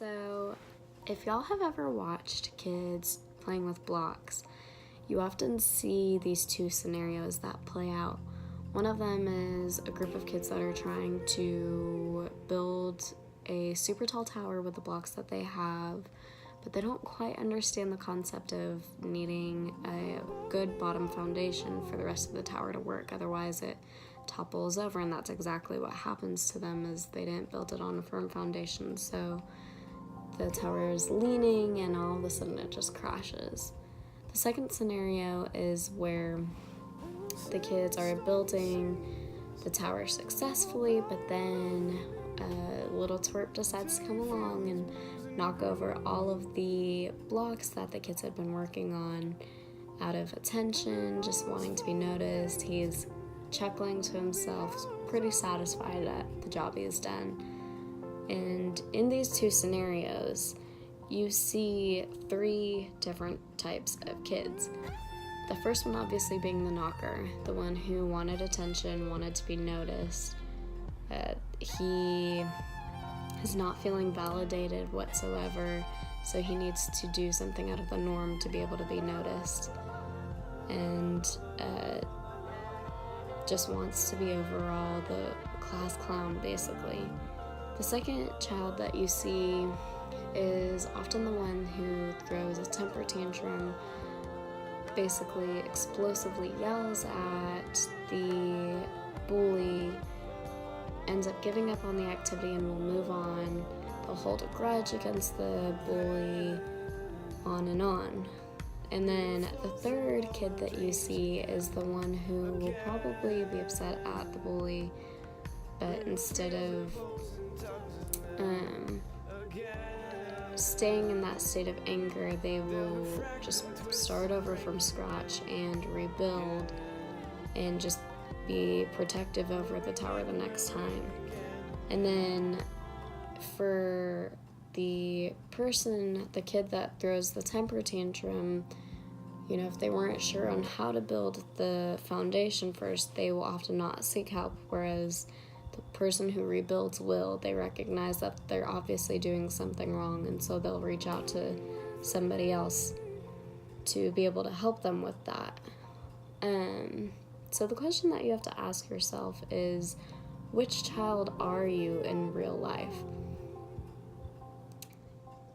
So, if y'all have ever watched kids playing with blocks, you often see these two scenarios that play out. One of them is a group of kids that are trying to build a super tall tower with the blocks that they have, but they don't quite understand the concept of needing a good bottom foundation for the rest of the tower to work. Otherwise, it topples over, and that's exactly what happens to them, is they didn't build it on a firm foundation. So the tower is leaning, and all of a sudden it just crashes. The second scenario is where the kids are building the tower successfully, but then a little twerp decides to come along and knock over all of the blocks that the kids had been working on out of attention, just wanting to be noticed. He's chuckling to himself, pretty satisfied at the job he's done. And in these two scenarios, you see three different types of kids. The first one obviously being the knocker, the one who wanted attention, wanted to be noticed. He is not feeling validated whatsoever, so he needs to do something out of the norm to be able to be noticed. And just wants to be overall the class clown, basically. The second child that you see is often the one who throws a temper tantrum, basically explosively yells at the bully, ends up giving up on the activity and will move on. They'll hold a grudge against the bully, on and on. And then the third kid that you see is the one who will probably be upset at the bully, but instead of staying in that state of anger, they will just start over from scratch and rebuild and just be protective over the tower the next time. And then for the kid that throws the temper tantrum, if they weren't sure on how to build the foundation first, they will often not seek help, whereas the person who rebuilds will. They recognize that they're obviously doing something wrong, and so they'll reach out to somebody else to be able to help them with that. So the question that you have to ask yourself is, which child are you in real life?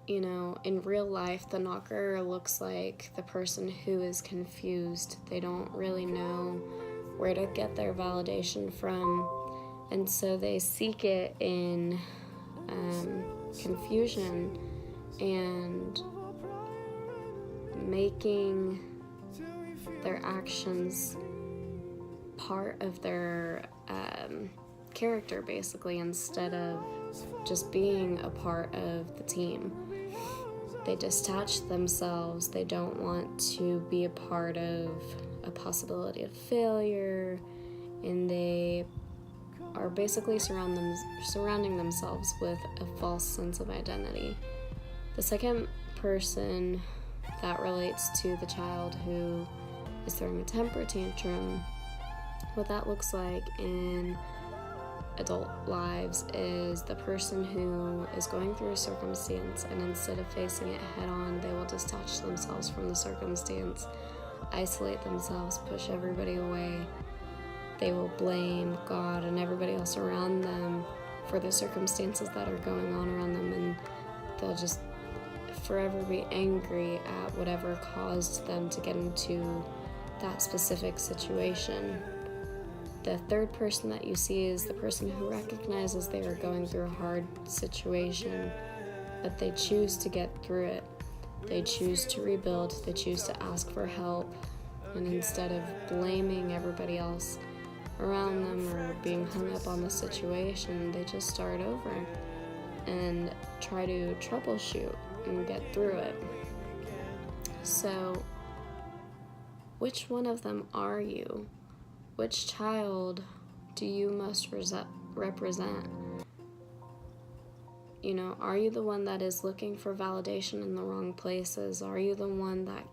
In real life, the knocker looks like the person who is confused. They don't really know where to get their validation from, and so they seek it in confusion and making their actions part of their character, basically, instead of just being a part of the team. They detach themselves. They don't want to be a part of a possibility of failure, and they are basically surrounding themselves with a false sense of identity. The second person that relates to the child who is throwing a temper tantrum, what that looks like in adult lives is the person who is going through a circumstance, and instead of facing it head on, they will detach themselves from the circumstance, isolate themselves, push everybody away. They will blame God and everybody else around them for the circumstances that are going on around them, and they'll just forever be angry at whatever caused them to get into that specific situation. The third person that you see is the person who recognizes they are going through a hard situation, but they choose to get through it. They choose to rebuild, they choose to ask for help, and instead of blaming everybody else around them or being hung up on the situation, they just start over and try to troubleshoot and get through it. So, which one of them are you? Which child do you most represent? Are you the one that is looking for validation in the wrong places? Are you the one that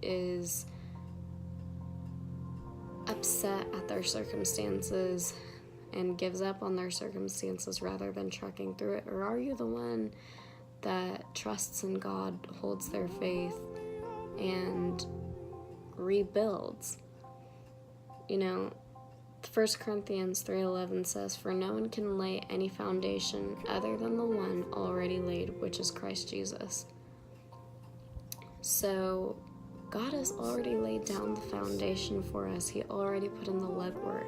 is upset at their circumstances and gives up on their circumstances rather than trucking through it? Or are you the one that trusts in God, holds their faith, and rebuilds. You know, 1 Corinthians 3:11 says, "For no one can lay any foundation other than the one already laid, which is Christ Jesus." So God has already laid down the foundation for us. He already put in the legwork.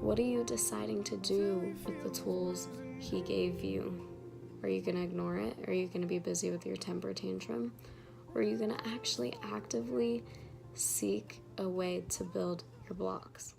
What are you deciding to do with the tools He gave you? Are you going to ignore it? Are you going to be busy with your temper tantrum? Or are you going to actually actively seek a way to build your blocks?